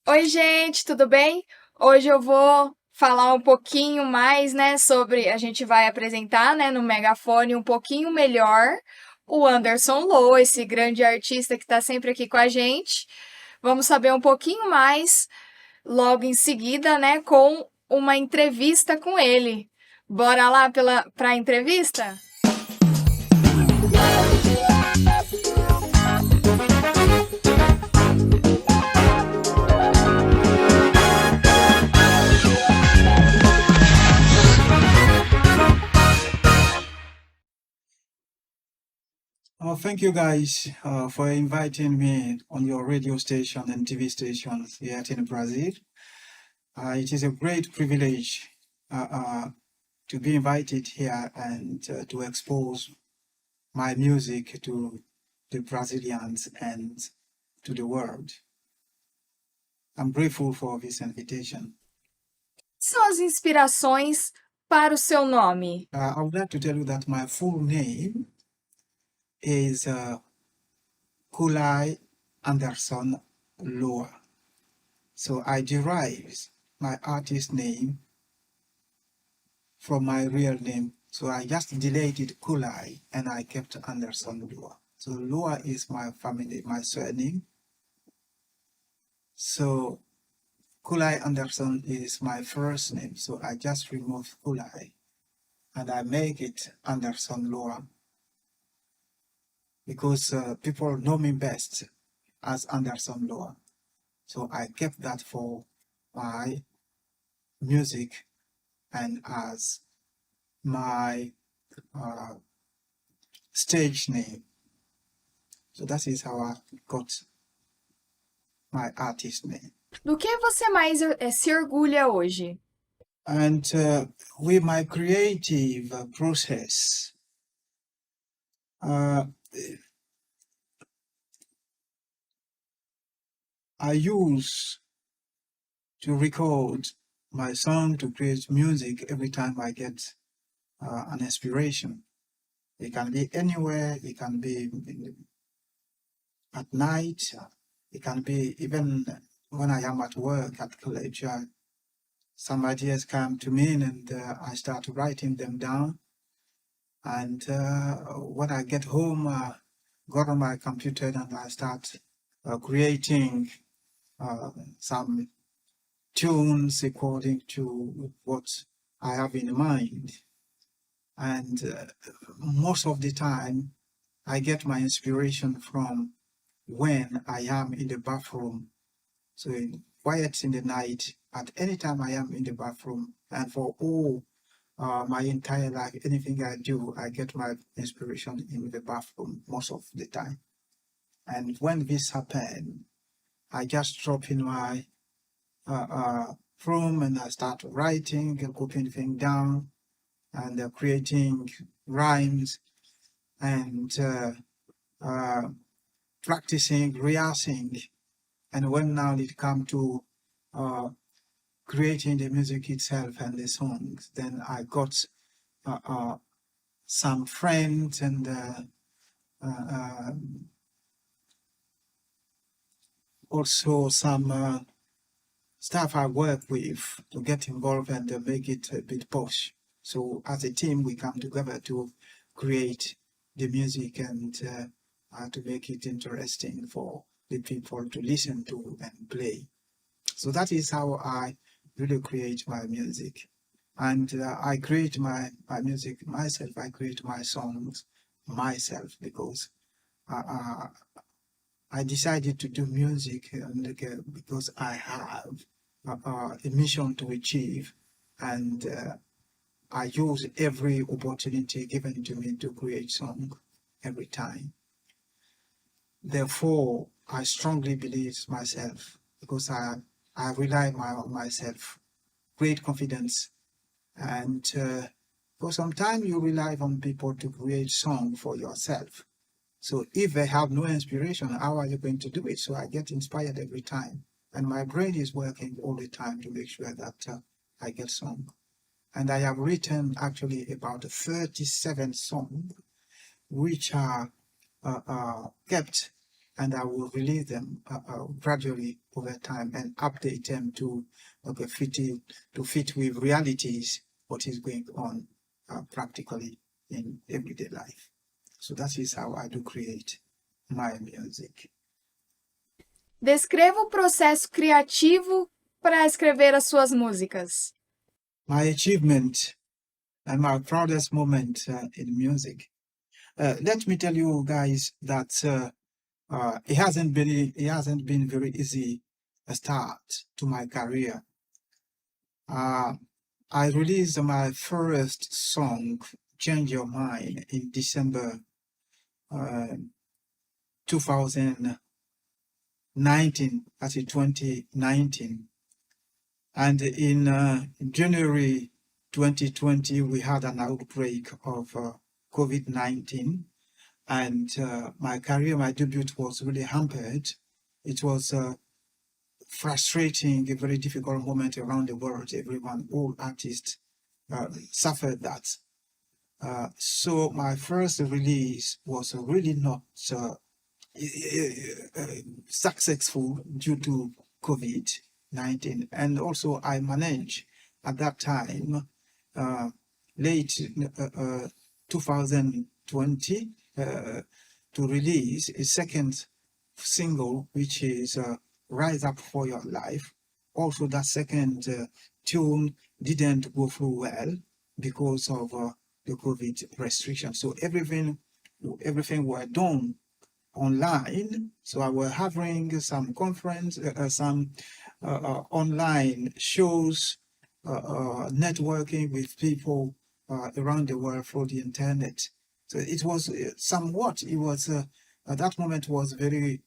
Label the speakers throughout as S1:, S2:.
S1: Oi, gente, tudo bem? Hoje eu vou falar um pouquinho mais, né, sobre a gente vai apresentar, né, no megafone um pouquinho melhor o Anderson Lô, esse grande artista que está sempre aqui com a gente. Vamos saber um pouquinho mais logo em seguida, né, com uma entrevista com ele. Bora lá para a entrevista?
S2: Thank you guys for inviting me on your radio station and TV station here in Brazil. It is a great privilege to be invited here and to expose my music to the Brazilians and to the world. I'm grateful for this invitation.
S1: São as inspirações para o seu nome?
S2: I would like to tell you that my full name is Kulai Anderson Loa. So I derive my artist name from my real name. So I just deleted Kulai and I kept Anderson Loa. So Loa is my family, my surname. So Kulai Anderson is my first name. So I just remove Kulai and I make it Anderson Loa because people know me best as Anderson Loa. So I kept that for my music and as my stage name. So that is how I got my artist name.
S1: Do que você mais se orgulha hoje?
S2: And with my creative process, I use to record my song, to create music every time I get an inspiration. It can be anywhere, it can be at night, it can be even when I am at work, at college. Some ideas come to me and I start writing them down. And when I get home, go on my computer and I start creating some tunes according to what I have in mind. And most of the time, I get my inspiration from when I am in the bathroom. So quiet in the night, at any time I am in the bathroom, and for all my entire life, anything I do, I get my inspiration in the bathroom most of the time. And when this happens, I just drop in my room and I start writing and copying things down and creating rhymes and practicing, rehearsing. And when now it comes to creating the music itself and the songs, then I got some friends and also some staff I work with to get involved and make it a bit posh. So as a team, we come together to create the music and to make it interesting for the people to listen to and play. So that is how I really create my music. And I create my music myself. I create my songs myself because I decided to do music because I have a mission to achieve, and I use every opportunity given to me to create song every time. Therefore, I strongly believe myself because I rely on myself, great confidence, and for some time you rely on people to create song for yourself. So if they have no inspiration, how are you going to do it? So I get inspired every time. And my brain is working all the time to make sure that I get song. And I have written actually about 37 songs, which are kept and I will release them gradually over time and update them to fit with realities, what is going on practically in everyday life. So that is how I do create my music.
S1: Descreva o processo criativo para escrever as suas músicas.
S2: My achievement and my proudest moment in music. Let me tell you guys that it hasn't been very easy a start to my career. I released my first song, Change Your Mind, in December 2019, that's in 2019. And in January 2020, we had an outbreak of COVID-19, and my career, my debut was really hampered. It was frustrating, a very difficult moment around the world. Everyone, all artists suffered that. So my first release was really not successful due to COVID-19. And also I managed at that time, late 2020, to release a second single, which is Rise Up For Your Life. Also that second tune didn't go through well because of the COVID restrictions. So everything were done online. So I was having some conference, some online shows, networking with people around the world through the internet. So it was that moment was very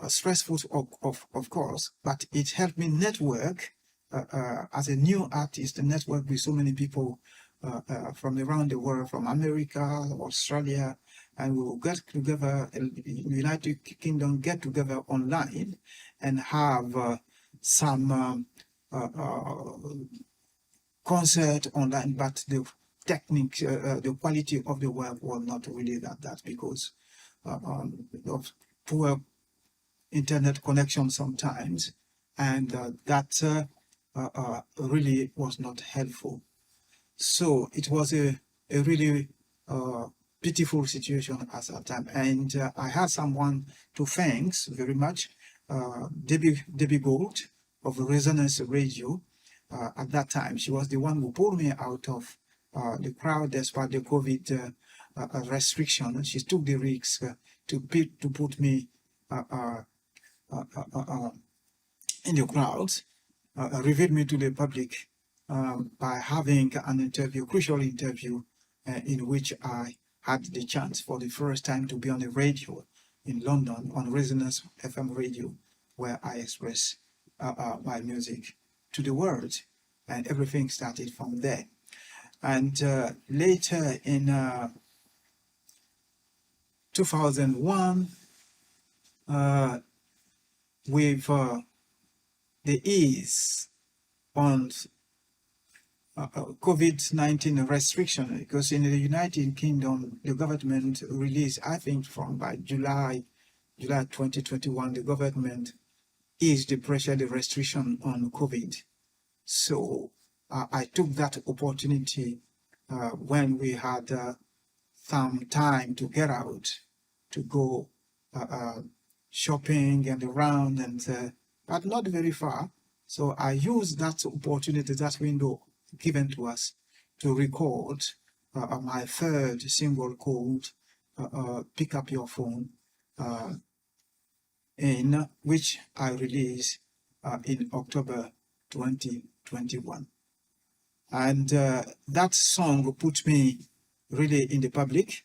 S2: stressful, of course, but it helped me network as a new artist, network with so many people from around the world, from America, Australia, and we will get together in the United Kingdom, get together online and have some concert online, but the technique, the quality of the work was not really that because of poor internet connection sometimes, and that really was not helpful. So it was a really pitiful situation at that time, and I had someone to thank very much, Debbie Gold of Resonance Radio. At that time, she was the one who pulled me out of the crowd despite the COVID restriction. She took the risk to put me in the crowd, revealed me to the public by having an interview, crucial interview, in which I had the chance for the first time to be on the radio in London on Resonance FM radio, where I express my music to the world, and everything started from there. And later in 2001, with the ease on COVID-19 restriction, because in the United Kingdom, the government released, I think from by July 2021, the government eased the pressure, the restriction on COVID. So I took that opportunity when we had some time to get out, to go shopping and around, and but not very far. So I used that opportunity, that window given to us, to record my third single called Pick Up Your Phone, in which I released in October 2021. And that song put me really in the public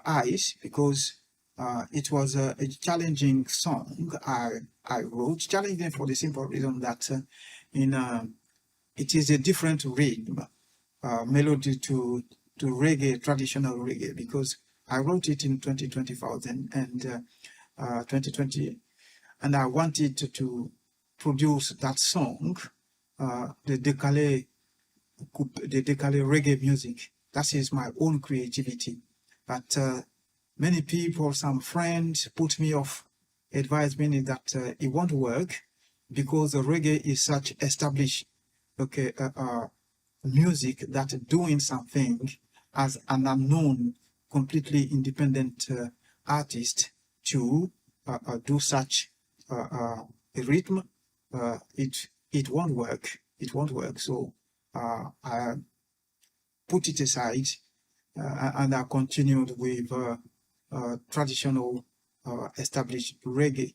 S2: eyes, because it was a challenging song I wrote, challenging for the simple reason that it is a different rhythm, melody to reggae, traditional reggae, because I wrote it in 2020 and I wanted to produce that song, the Décalé reggae music. That is my own creativity. But many people, some friends put me off, advised me that it won't work because the reggae is such established music that doing something as an unknown, completely independent artist to do such a rhythm, it won't work. It won't work. So I put it aside, and I continued with traditional established reggae.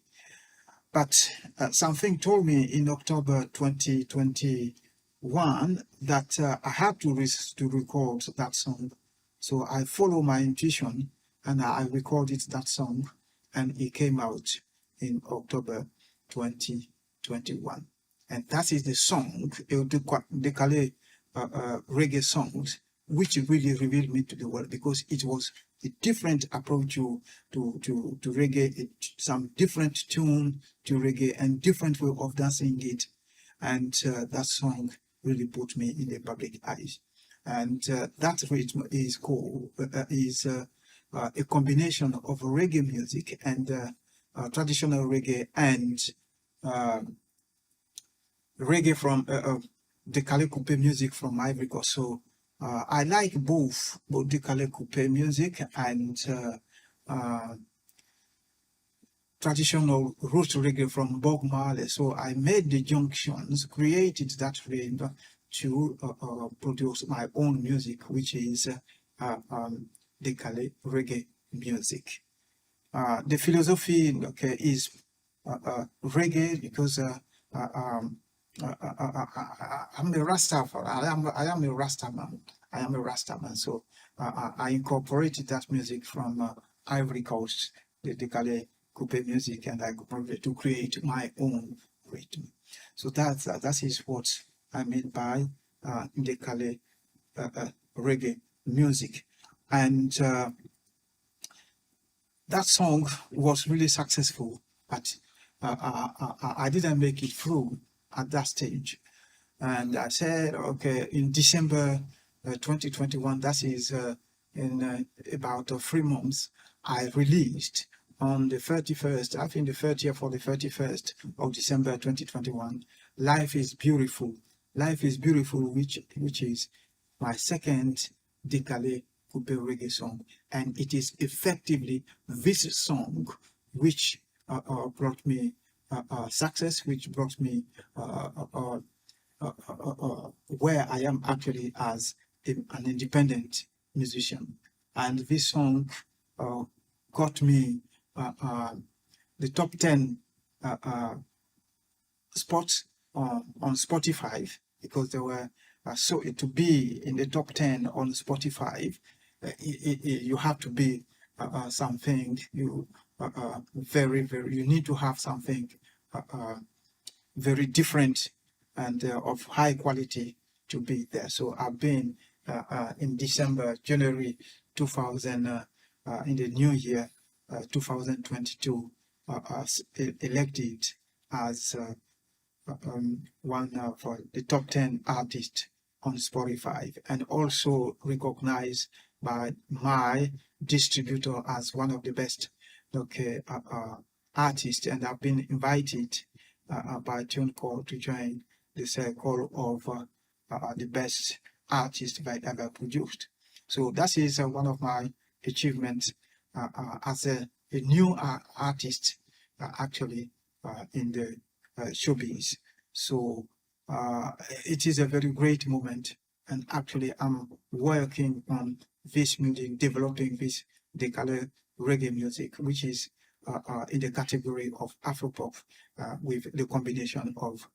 S2: But something told me in October 2021 that I had to record that song. So I follow my intuition and I recorded that song, and it came out in October 2021. And that is the song, Dekale reggae songs, which really revealed me to the world, because it was a different approach to reggae, some different tune to reggae and different way of dancing it. And that song really put me in the public eyes. And that rhythm is called, a combination of reggae music and traditional reggae and reggae from Dekale Coupé music from Ivory Coast. So I like both Dekale Coupé music and traditional root reggae from Bob Marley. So I made the junctions, created that range to produce my own music, which is Dekale reggae music. The philosophy is reggae because I'm a Rastafari. I am a Rastaman. I am a Rastaman. So I incorporated that music from Ivory Coast, the Dekale Coupé music, and I could to create my own rhythm. So that is what I mean by Dekale reggae music. And that song was really successful, but I didn't make it through at that stage. And I said, okay, in December 2021, that is in about 3 months, I released on the 31st, I think the 30th or the 31st of December 2021, Life is Beautiful. Life is Beautiful, which is my second Dekale Coupé reggae song. And it is effectively this song which brought me success, which brought me where I am actually as an independent musician. And this song got me the top 10 spots on Spotify, because there were so to be in the top 10 on Spotify, you have to be something you very you need to have something very different and of high quality to be there. So I've been in January 2000 in the new year 2022 elected as one of the top 10 artists on Spotify, and also recognized by my distributor as one of the best artists. And I've been invited by TuneCore to join the circle of the best artists I ever produced. So that is one of my achievements as a new artist actually in the showbiz. So it is a very great moment, and actually I'm working on this music, developing this Dekale reggae music, which is in the category of Afropop with the combination of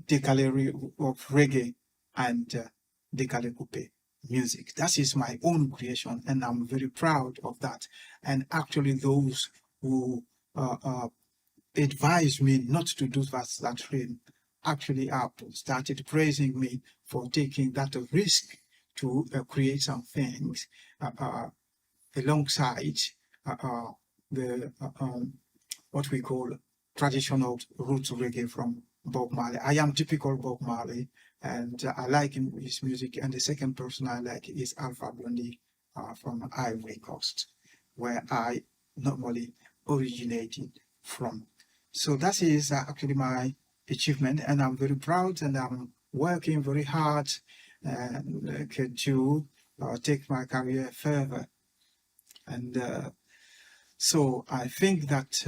S2: Dekale of reggae and Dekale Coupé music. That is my own creation, and I'm very proud of that. And actually those who advised me not to do that film actually started praising me for taking that risk to create some things alongside the what we call traditional roots reggae from Bob Marley. I am typical Bob Marley, and I like his music. And the second person I like is Alpha Blondy from Ivory Coast, where I normally originated from. So that is actually my achievement, and I'm very proud, and I'm working very hard to take my career further. And so I think that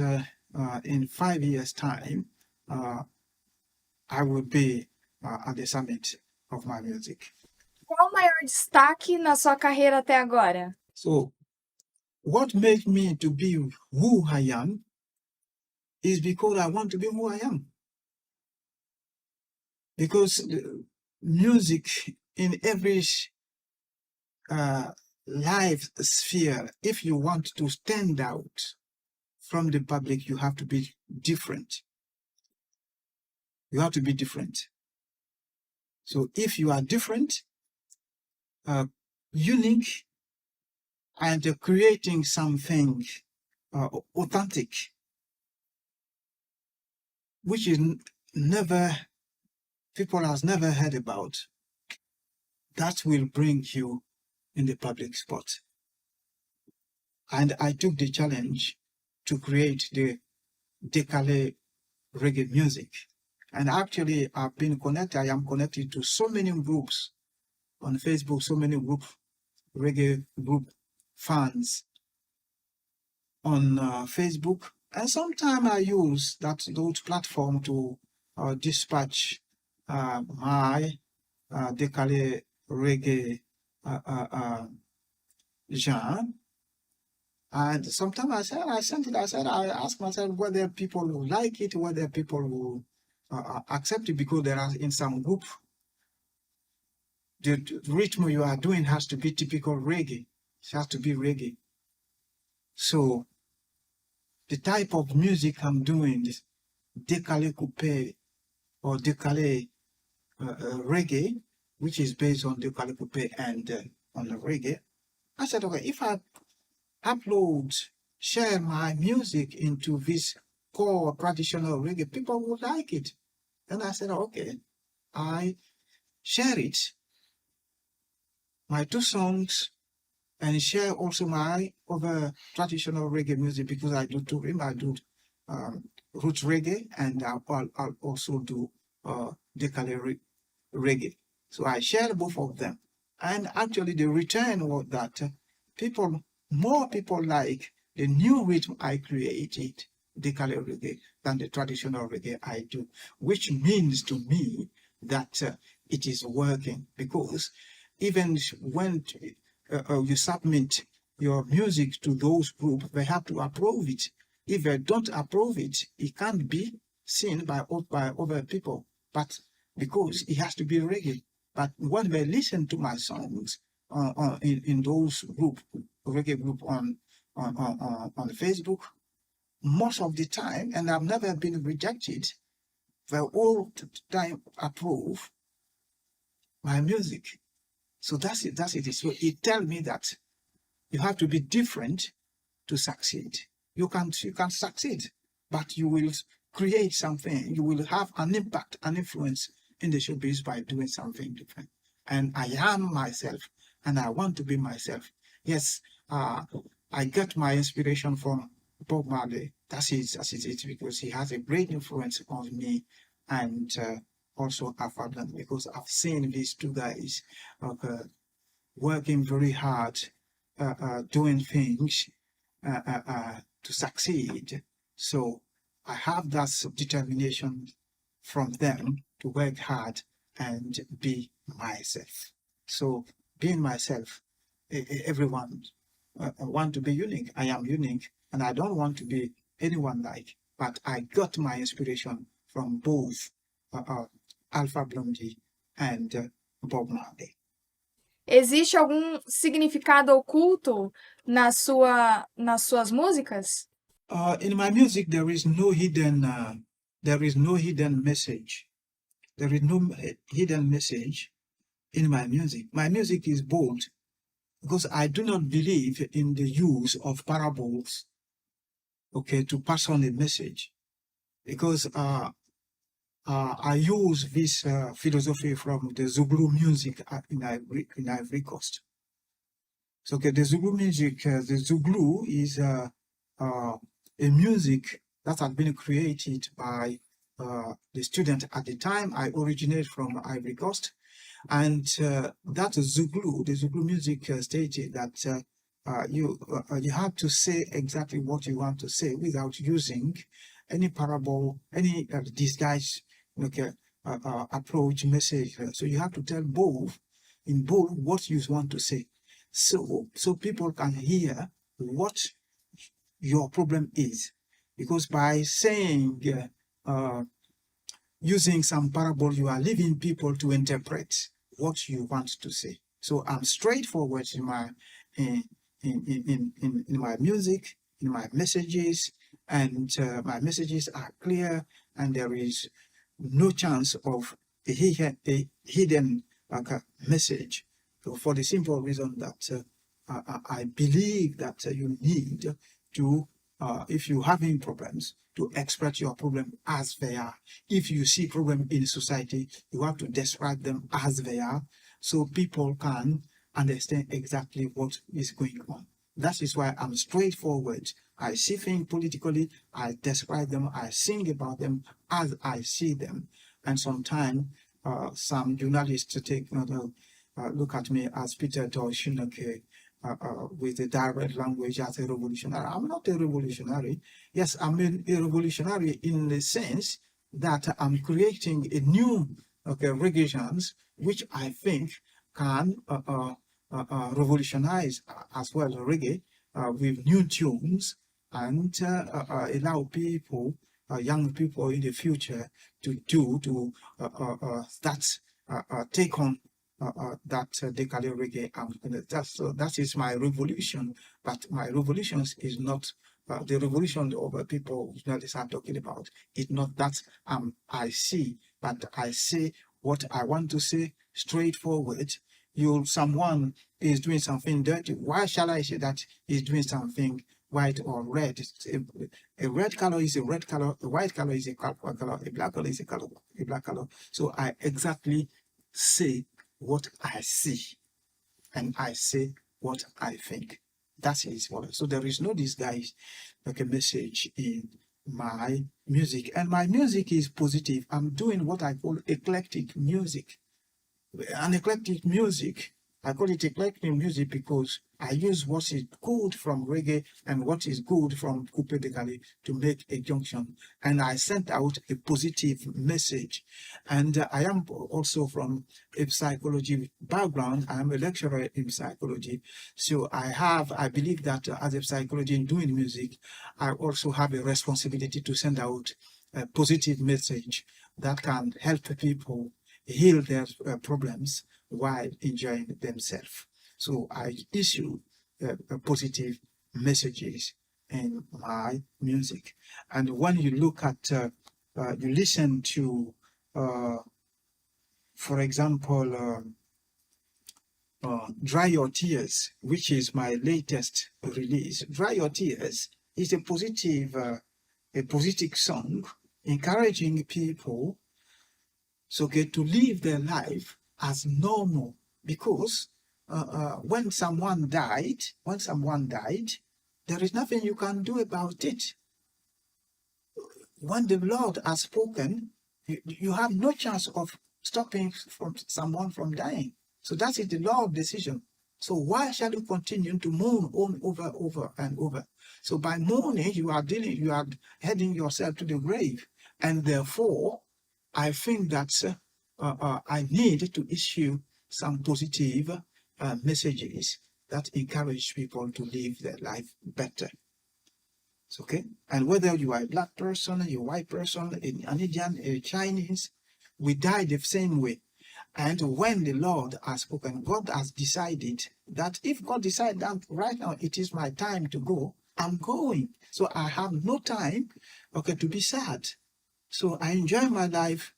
S2: in 5 years' time, I will be at the summit of my music.
S1: Qual o maior destaque na sua carreira até agora?
S2: So what made me to be who I am is because I want to be who I am. Because the music in every life sphere, if you want to stand out from the public, you have to be different. You have to be different. So if you are different, unique, and creating something authentic, which is never, people has never heard about, that will bring you in the public spot. And I took the challenge to create the Dekale reggae music. And actually, I've been connected, I am connected to so many groups on Facebook, so many reggae group fans on Facebook. And sometimes I use those platforms to dispatch my Dekale reggae genre. And sometimes I ask myself whether people will like it, whether people will accept it, because there are in some group, the rhythm you are doing has to be typical reggae. It has to be reggae. So the type of music I'm doing is Dekale Coupe or Dekale reggae, which is based on Dekale Coupe and on the reggae. I said, okay, if I share my music into this core traditional reggae, people would like it. Then I said, okay, I share it, my 2 songs, and share also my other traditional reggae music, because I do touring, I do roots reggae, and I'll also do Dekale reggae. So I share both of them. And actually the return was that more people like the new rhythm I created, Dekale reggae, than the traditional reggae I do, which means to me that it is working, because even when you submit your music to those groups, they have to approve it. If they don't approve it, it can't be seen by other people, but because it has to be reggae. But when they listen to my songs in those reggae group on Facebook, most of the time, and I've never been rejected, they all the time approve my music. So that's it. So it tells me that you have to be different to succeed. You can succeed, but you will create something. You will have an impact, an influence in the showbiz by doing something different. And I am myself, and I want to be myself. Yes, I get my inspiration from Bob Marley. That's it, because he has a great influence on me, and also Alpha Blondy, because I've seen these 2 guys working very hard, doing things to succeed. So I have that determination from them to work hard and be myself. So being myself, everyone want to be unique. I am unique, and I don't want to be anyone like, but I got my inspiration from both Alpha Blondy and Bob Marley.
S1: Existe algum significado oculto nas suas músicas?
S2: In my music, there is no hidden message. There is no hidden message in my music. My music is bold, because I do not believe in the use of parables, okay, to pass on a message, because I use this philosophy from the Zulu music in Ivory Coast. So okay, the Zulu music, the Zulu is a music that had been created by the student at the time. I originate from Ivory Coast, and that Zulu, the Zulu music stated that you have to say exactly what you want to say without using any parable, any disguise, okay, approach, message. So you have to tell both in bold what you want to say, so people can hear what your problem is, because by saying using some parable, you are leaving people to interpret what you want to say. So I'm straightforward in my in my music, in my messages, and my messages are clear, and there is no chance of a hidden message. So for the simple reason that I believe that you need to, if you're having problems, to express your problem as they are. If you see problem in society, you have to describe them as they are, so people can understand exactly what is going on. That is why I'm straightforward. I see things politically, I describe them, I sing about them as I see them. And sometimes some journalists take look at me as Peter Toshinoke, with a direct language as a revolutionary. I'm not a revolutionary. Yes, I'm a revolutionary in the sense that I'm creating a new regulations which I think can revolutionize as well reggae with new tunes, and allow people, young people in the future, to take on that Decale reggae. That is my revolution, but my revolution is not the revolution of people journalists are talking about. It's not that I see, but I say what I want to say straightforward. Someone is doing something dirty. Why shall I say that he's doing something white or red? A red color is a red color, a white color is a color, a black color is a black color. So I exactly say what I see, and I say what I think. That is what. So there is no disguise like a message in my music, and my music is positive. I'm doing what I call eclectic music. An eclectic music, I call it eclectic music because I use what is good from reggae and what is good from Coupe de Cali to make a junction. And I sent out a positive message. And I am also from a psychology background. I am a lecturer in psychology. So I believe that as a psychologist in doing music, I also have a responsibility to send out a positive message that can help people heal their problems while enjoying themselves. So I issue positive messages in my music. And when you look at, you listen to, for example, Dry Your Tears, which is my latest release. Dry Your Tears is a positive song encouraging people to live their life as normal, because when someone died, there is nothing you can do about it. When the Lord has spoken, you have no chance of stopping someone from dying. So that is the Lord's decision. So why shall you continue to mourn on over and over? So by mourning, you are heading yourself to the grave, and therefore I think that I need to issue some positive messages that encourage people to live their life better. It's okay? And whether you are a black person, a white person, an Indian, a Chinese, we die the same way. And when the Lord has spoken, God has decided that if God decides that right now it is my time to go, I'm going. So I have no time, to be sad. So I enjoy my life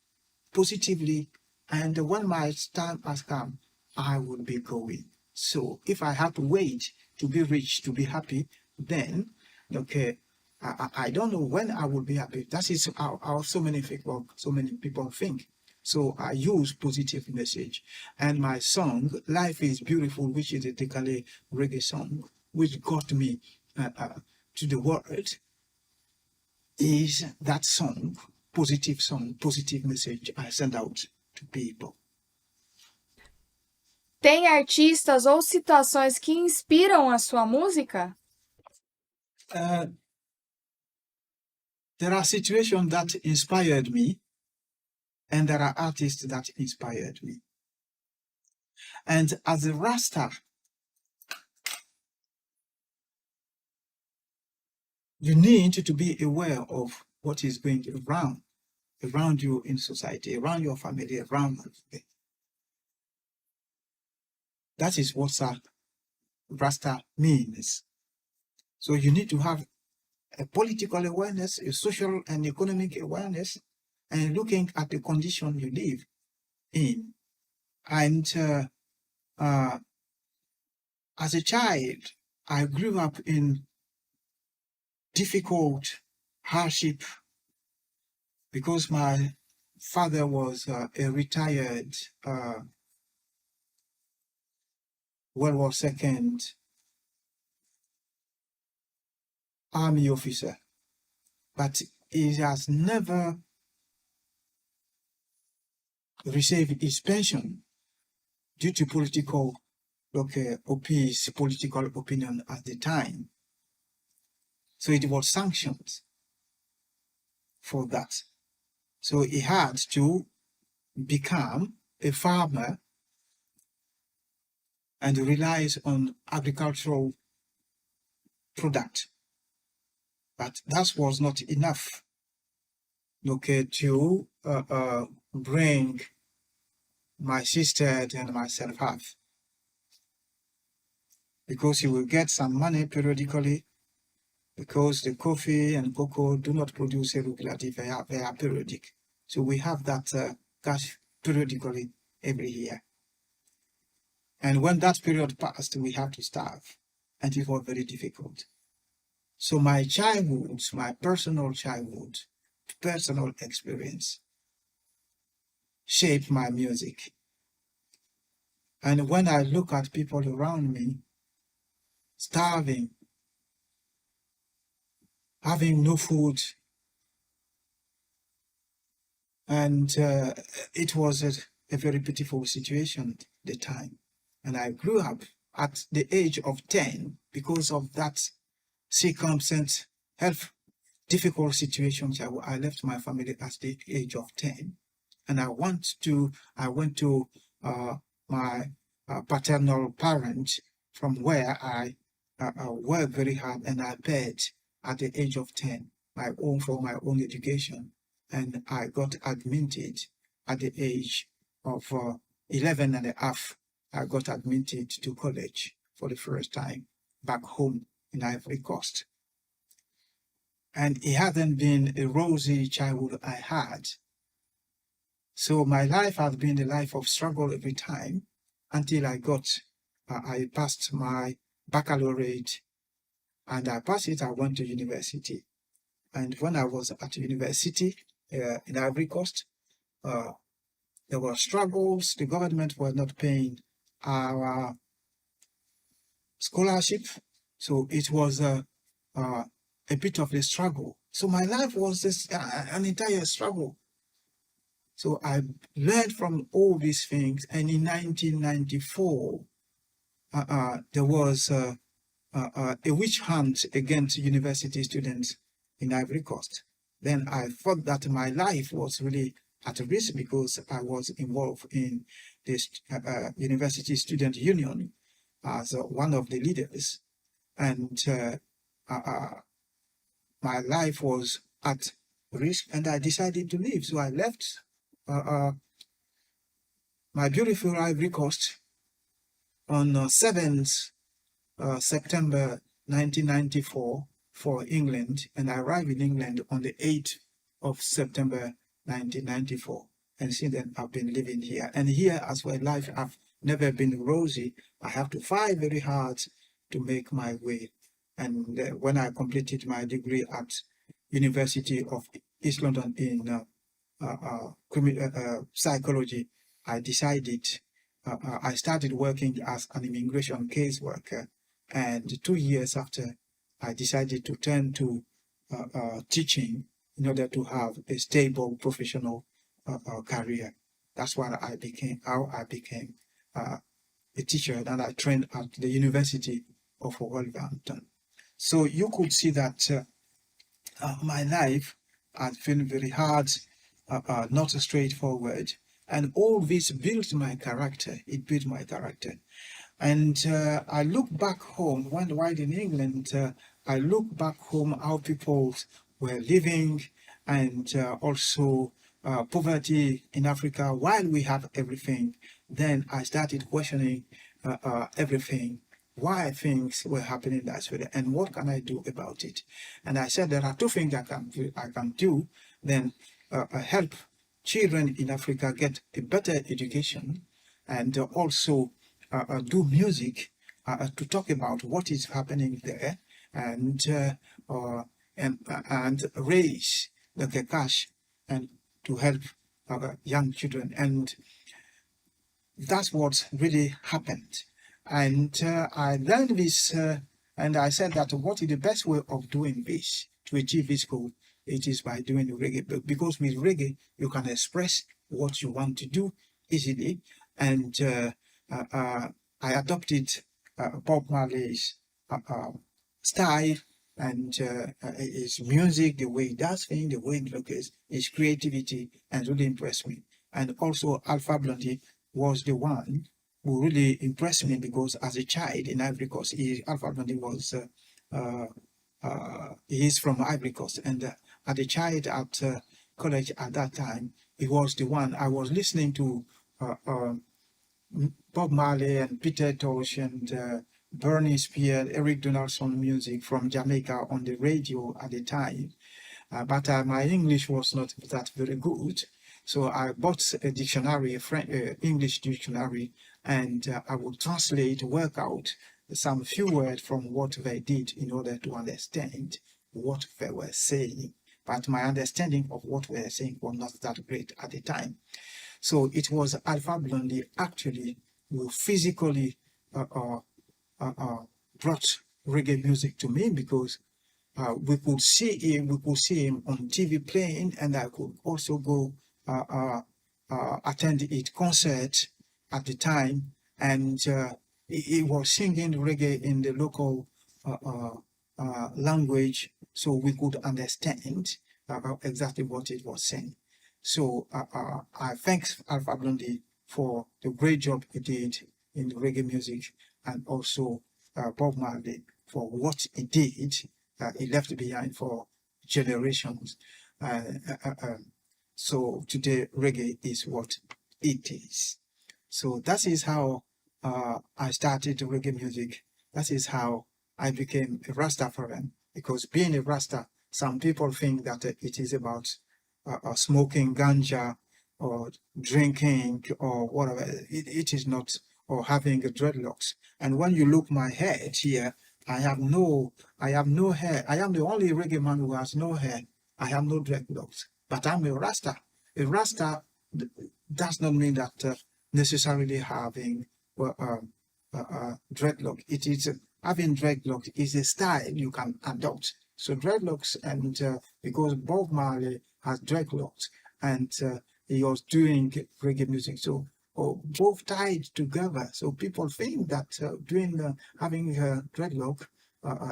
S2: positively, and when my time has come, I will be going. So if I have to wait to be rich, to be happy, then I don't know when I will be happy. That is how so many people think. So I use positive message. And my song, Life is Beautiful, which is a typically reggae song, which got me to the world, is that song, positive message I send out to people.
S1: Tem artistas ou situações que inspiram a sua música?
S2: There are situations that inspired me, and there are artists that inspired me. And as a Rasta, you need to be aware of what is going around you in society, around your family, around you. That is what Rasta means. So you need to have a political awareness, a social and economic awareness, and looking at the condition you live in. And as a child, I grew up in difficult hardship because my father was a retired World War II army officer, but he has never received his pension due to political, his political opinion at the time. So it was sanctioned for that. So he had to become a farmer and relies on agricultural product. But that was not enough, to bring my sister and myself up, because he will get some money periodically, because the coffee and cocoa do not produce regularly, they are periodic. So we have that cash periodically every year. And when that period passed, we had to starve, and it was very difficult. So my childhood, my personal experience shaped my music. And when I look at people around me starving, having no food, and it was a very pitiful situation at the time. And I grew up at the age of 10 because of that circumstance, health difficult situations. I left my family at the age of 10, and I went to my paternal parents, from where I worked very hard, and I paid at the age of 10 for my own education, and I got admitted at the age of 11 and a half. I got admitted to college for the first time back home in Ivory Coast. And it hadn't been a rosy childhood I had. So my life has been a life of struggle every time until I passed my baccalaureate, and I passed it, I went to university. And when I was at university in Ivory Coast, there were struggles. The government was not paying our scholarship. So it was a bit of a struggle. So my life was an entire struggle. So I learned from all these things. And in 1994, there was a witch hunt against university students in Ivory Coast. Then I thought that my life was really at risk because I was involved in this university student union as one of the leaders. And my life was at risk, and I decided to leave. So I left my beautiful Ivory Coast on 7th September 1994 for England, and I arrived in England on the 8th of September 1994. And since then, I've been living here. And here as well, life have never been rosy. I have to fight very hard to make my way. And when I completed my degree at University of East London in psychology, I started working as an immigration caseworker. And 2 years after, I decided to turn to teaching in order to have a stable professional career. That's how I became a teacher, and I trained at the University of Wolverhampton. So you could see that my life has been very hard, not straightforward. And all this built my character. It built my character. And I look back home, while in England, I look back home how people were living, and also poverty in Africa while we have everything. Then I started questioning everything, why things were happening that way, and what can I do about it. And I said there are two things I can do. Then help children in Africa get a better education, and also do music to talk about what is happening there, and and raise the cash and to help young children. And that's what really happened. And I learned this, and I said that what is the best way of doing this to achieve this goal? It is by doing reggae, because with reggae you can express what you want to do easily. And I adopted Bob Marley's style, and his music, the way he does things, the way he looks, his creativity, and really impressed me. And also Alpha Blondy was the one who really impressed me, because as a child in Ivory Coast, Alpha Blondy was he is from Ivory Coast, and as a child at college at that time, he was the one I was listening to. Bob Marley and Peter Tosh and Bernie Spears, Eric Donaldson music from Jamaica on the radio at the time. But my English was not that very good. So I bought a dictionary, English dictionary, and I would translate, work out some few words from what they did in order to understand what they were saying. But my understanding of what they were saying was not that great at the time. So it was Alpha Blondy actually who physically brought reggae music to me, because we could see him on TV playing, and I could also go attend his concert at the time, and he was singing reggae in the local language, so we could understand exactly what it was saying. So I thank Alpha Blondy for the great job he did in the reggae music, and also Bob Marley for what he did, he left behind for generations. So today reggae is what it is. So that is how I started reggae music. That is how I became a Rastafarian, because being a Rasta, some people think that it is about smoking ganja or drinking or whatever. It is not, or having dreadlocks. And when you look my head here, I have no hair. I am the only reggae man who has no hair. I have no dreadlocks, but I'm a Rasta. A Rasta does not mean that necessarily having dreadlock. It is having dreadlocks is a style you can adopt. So dreadlocks, and because Bob Marley has dreadlocks, and he was doing reggae music, so both tied together. So people think that having dreadlock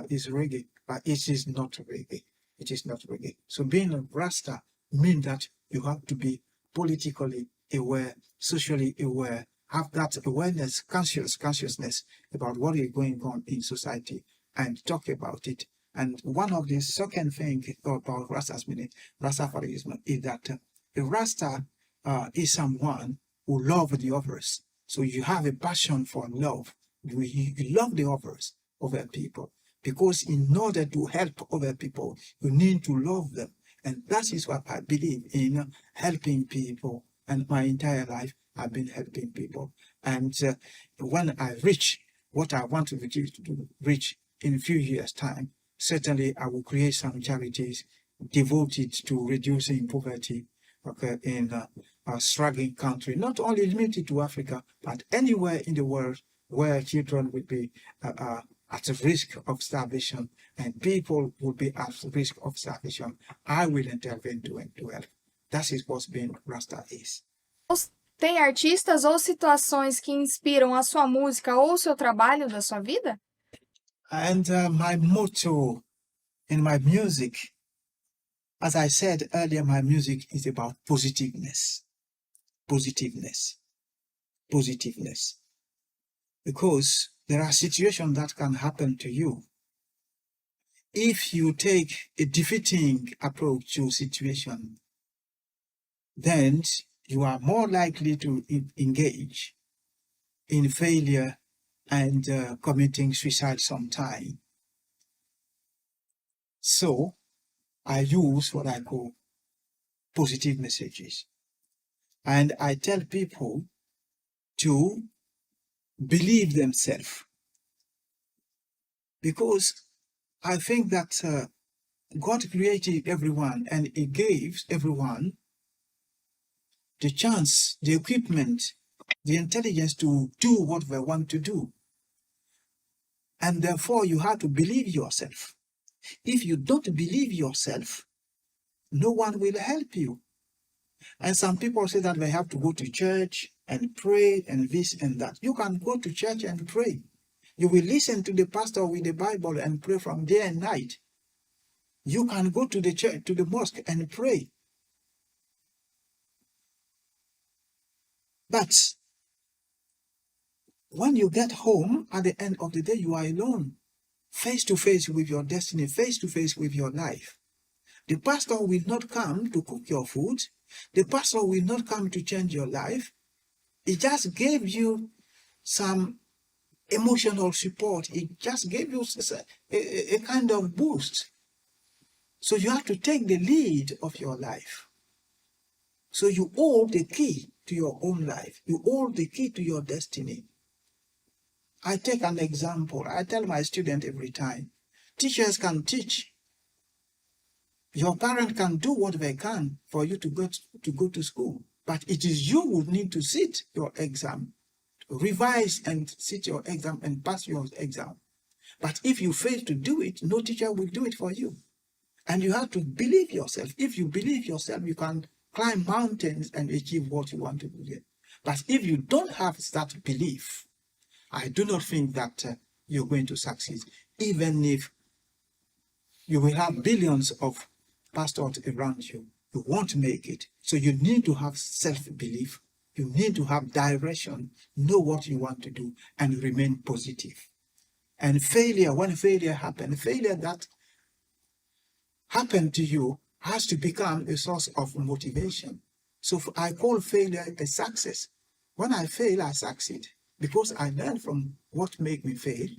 S2: is reggae, but it is not reggae. It is not reggae. So being a Rasta means that you have to be politically aware, socially aware, have that awareness, consciousness about what is going on in society, and talk about it. And one of the second things about Rastafarism is that a Rasta is someone who loves the others. So you have a passion for love. You love the others, other people, because in order to help other people, you need to love them. And that is what I believe in, helping people. And my entire life, I've been helping people. And when I reach what I want to reach in a few years' time, certainly I will create some charities devoted to reducing poverty, okay, in a struggling country, not only limited to Africa, but anywhere in the world where children would be at risk of starvation and people would be at risk of starvation, I will intervene to help. That is what's being Rasta is.
S1: Tem artistas ou situações que inspiram a sua música ou o seu trabalho da sua vida?
S2: And my motto in my music, as I said earlier, my music is about positiveness. Positiveness. Positiveness. Because there are situations that can happen to you. If you take a defeating approach to a situation, then you are more likely to engage in failure and committing suicide sometime. So I use what I call positive messages. And I tell people to believe themselves. Because I think that God created everyone and He gave everyone the chance, the equipment, the intelligence to do what they want to do. And therefore, you have to believe yourself. If you don't believe yourself, no one will help you. And some people say that they have to go to church and pray and this and that. You can go to church and pray. You will listen to the pastor with the Bible and pray from day and night. You can go to the church, to the mosque and pray. But when you get home, at the end of the day, you are alone, face to face with your destiny, face to face with your life. The pastor will not come to cook your food. The pastor will not come to change your life. He just gave you some emotional support. He just gave you a kind of boost. So you have to take the lead of your life. So you hold the key to your own life. You hold the key to your destiny. I take an example. I tell my students every time, teachers can teach. Your parent can do what they can for you to go to school. But it is you who need to sit your exam, revise and sit your exam and pass your exam. But if you fail to do it, no teacher will do it for you. And you have to believe yourself. If you believe yourself, you can climb mountains and achieve what you want to do. But if you don't have that belief, I do not think that you're going to succeed, even if you will have billions of pastors around you. You won't make it. So you need to have self-belief. You need to have direction, know what you want to do, and remain positive. And failure, when failure happens, failure that happened to you has to become a source of motivation. So I call failure a success. When I fail, I succeed because I learned from what made me fail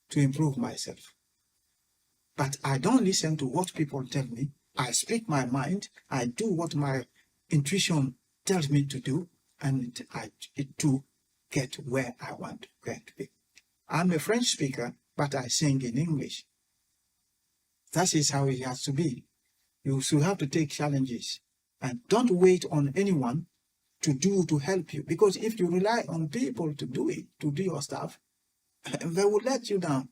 S2: to improve myself. But I don't listen to what people tell me. I speak my mind. I do what my intuition tells me to do, and I to get where I want to get. I'm a French speaker, but I sing in English. That is how it has to be. You should have to take challenges and don't wait on anyone to help you. Because if you rely on people to do it, to do your stuff, they will let you down.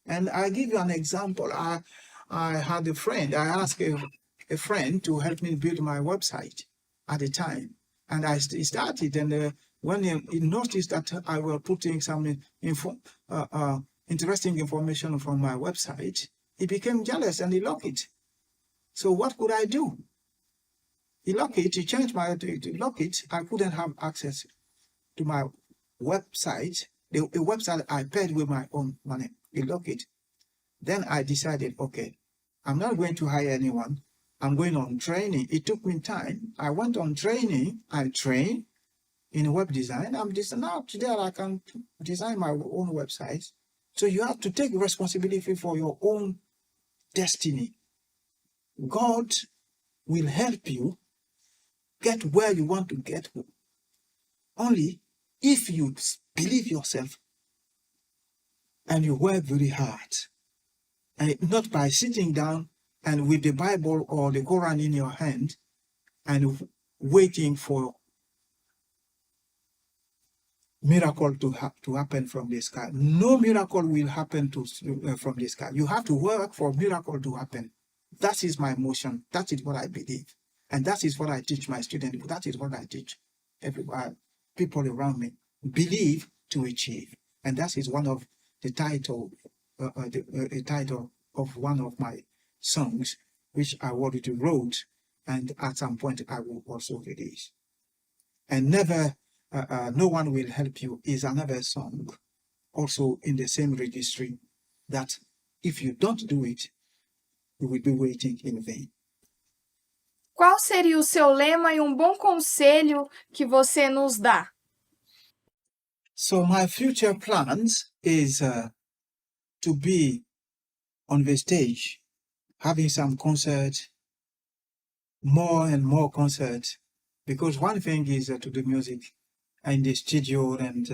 S2: And I give you an example. I had a friend. I asked a friend to help me build my website at the time. And I started, and when he noticed that I was putting some interesting information from my website, he became jealous and he locked it. So what could I do? He locked it, he changed to lock it. I couldn't have access to my website, the website I paid with my own money. He locked it. Then I decided, okay, I'm not going to hire anyone. I'm going on training. It took me time. I went on training. I trained in web design. Now today I can design my own website. So you have to take responsibility for your own destiny. God will help you get where you want to get only if you believe yourself and you work very hard. And not by sitting down and with the Bible or the Quran in your hand and waiting for miracle to happen from the sky. No miracle will happen from the sky. You have to work for miracle to happen. That is my motion. That is what I believe. And that is what I teach my students. That is what I teach people around me. Believe to achieve. And that is one of the title, a title of one of my songs, which I already wrote, and at some point I will also release. And never, no one will help you is another song, also in the same registry, that if you don't do it, you will be waiting in vain.
S1: Qual seria o seu lema e bom conselho que você nos dá?
S2: So my future plans is to be on the stage, having some concert, more and more concerts, because one thing is to do music in the studio and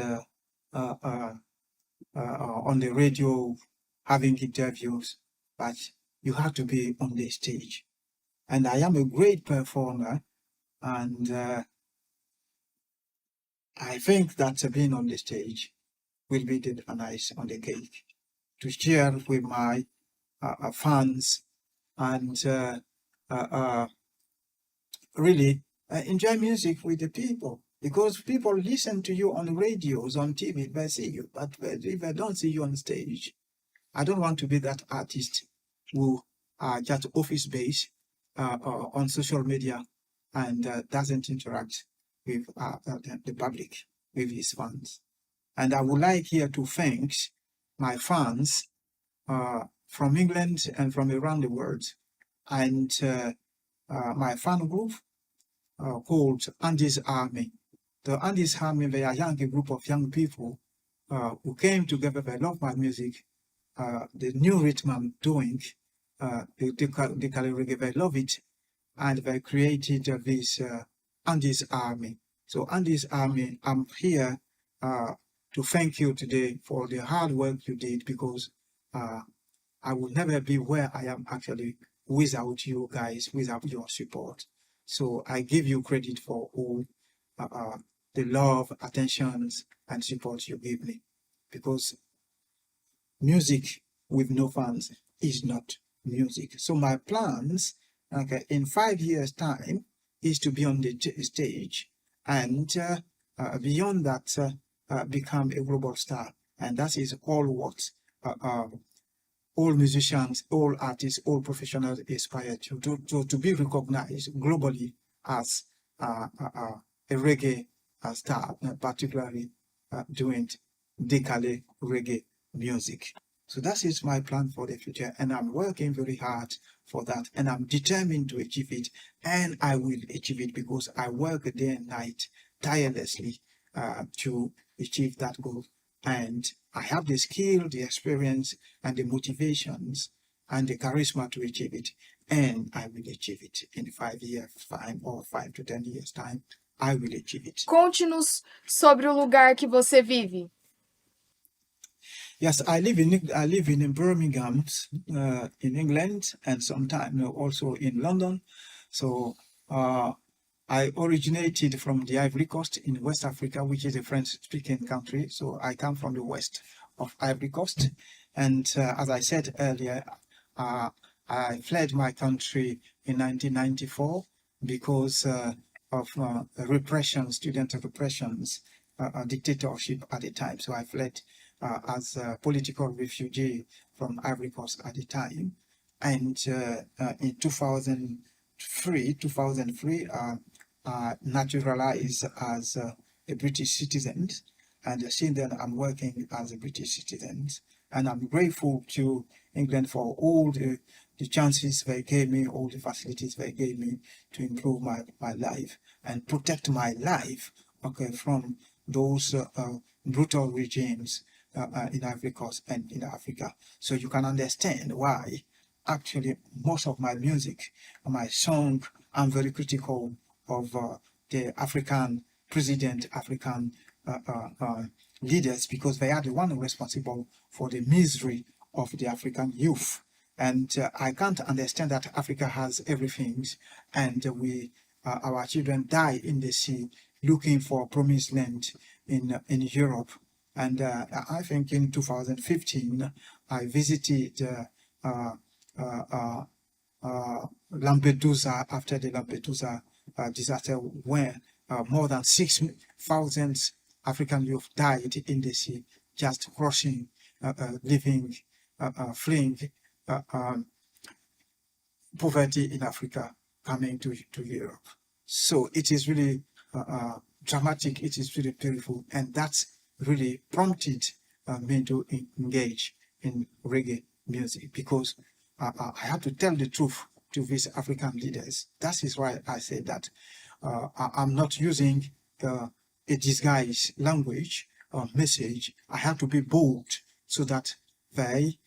S2: on the radio, having interviews, but you have to be on the stage. And I am a great performer, and I think that being on the stage will be the nice on the cake, to share with my fans and really enjoy music with the people, because people listen to you on radios, on TV, they see you, but if they don't see you on stage, I don't want to be that artist who are just office-based on social media and doesn't interact with the public, with his fans. And I would like here to thank my fans from England and from around the world, and my fan group called Andy's Army. The Andy's Army, they are a group of young people who came together. They love my music, the new rhythm I'm doing, the Kali reggae, they love it, and they created this Andy's Army. So Andy's Army, I'm here to thank you today for the hard work you did, because I will never be where I am actually without you guys, without your support. So I give you credit for all the love, attentions, and support you give me, because music with no fans is not music. So my plans, okay, in 5 years' time, is to be on the stage, and beyond that, become a global star. And that is all what all musicians, all artists, all professionals aspire to be recognized globally as a reggae star, particularly doing Dekale reggae music. So that is my plan for the future, and I'm working very hard for that, and I'm determined to achieve it, and I will achieve it, because I work day and night tirelessly to achieve that goal. And I have the skill, the experience, and the motivations, and the charisma to achieve it. And I will achieve it in 5 years' time, or 5 to 10 years' time. I will achieve it.
S1: Conte-nos sobre o lugar que você vive.
S2: Yes, I live in Birmingham, in England, and sometimes also in London. So I originated from the Ivory Coast in West Africa, which is a French-speaking country. So I come from the west of Ivory Coast. And as I said earlier, I fled my country in 1994 because of repression, student repressions, dictatorship at the time. So I fled as a political refugee from Ivory Coast at the time. And in 2003, naturalized as a British citizen, and since then I'm working as a British citizen, and I'm grateful to England for all the chances they gave me, all the facilities they gave me to improve my life and protect my life, okay, from those brutal regimes in Ivory Coast and in Africa. So you can understand why actually most of my music, my song, I'm very critical of the African president, African leaders, because they are the one responsible for the misery of the African youth. And I can't understand that Africa has everything, and our children die in the sea looking for promised land in Europe. And I think in 2015 I visited Lampedusa after the Lampedusa disaster, where more than 6,000 African youth died in the sea, just crossing, fleeing poverty in Africa, coming to Europe. So it is really dramatic, it is really beautiful, and that's really prompted me to engage in reggae music, because I have to tell the truth to these African leaders. That is why I say that I'm not using a disguised language or message. I have to be bold so that they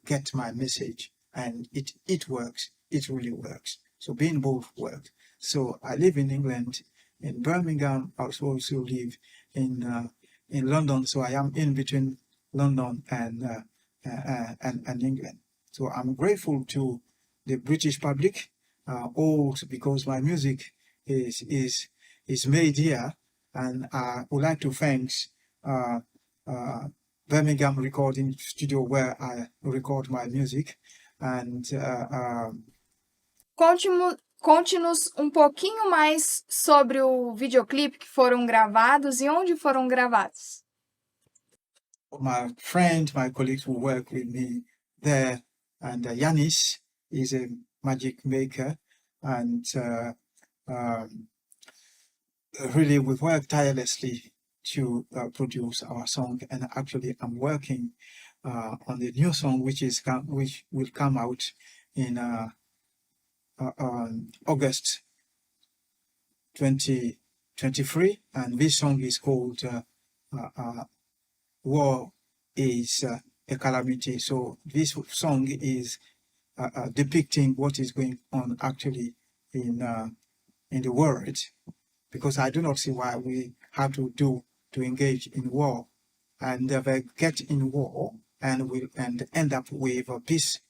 S2: get my message, and it works. It really works. So being bold works. So I live in England, in Birmingham. I also live in London. So I am in between London and England. So I'm grateful to the British public, also because my music is made here, and I would like to thank Birmingham Recording Studio, where I record my music, and
S1: Conte-nos um pouquinho mais sobre o videoclipe que foram gravados e onde foram gravados.
S2: My friend, my colleagues who work with me there, and Yanis is a magic maker, and really we work tirelessly to produce our song. And actually I'm working on the new song which will come out in August 2023, and this song is called War is a Calamity. So this song is depicting what is going on actually in the world, because I do not see why we have to engage in war, and they get in war and will end up with a peace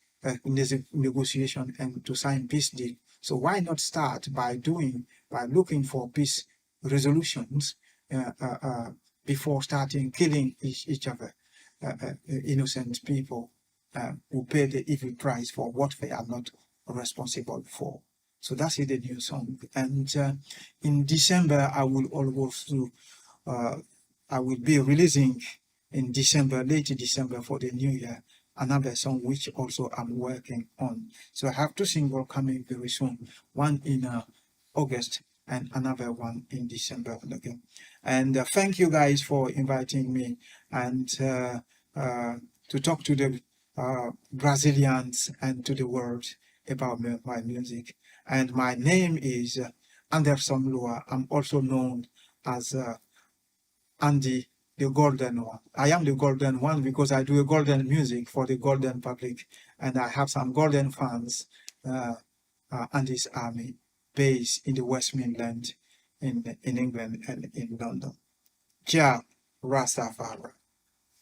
S2: negotiation and to sign peace deal. So why not start by looking for peace resolutions before starting killing each other, innocent people who pay the evil price for what they are not responsible for. So that's the new song. And in December, I will be releasing in December, late December for the new year, another song which also I'm working on. So I have 2 singles coming very soon, one in August and another one in December again. And thank you guys for inviting me and to talk to the Brazilians and to the world about my music. And my name is Anderson Lua. I'm also known as Andy the Golden One. I am the Golden One because I do a golden music for the golden public, and I have some golden fans, Andy's Army, based in the West Midlands in England and in London. Jah Rastafari.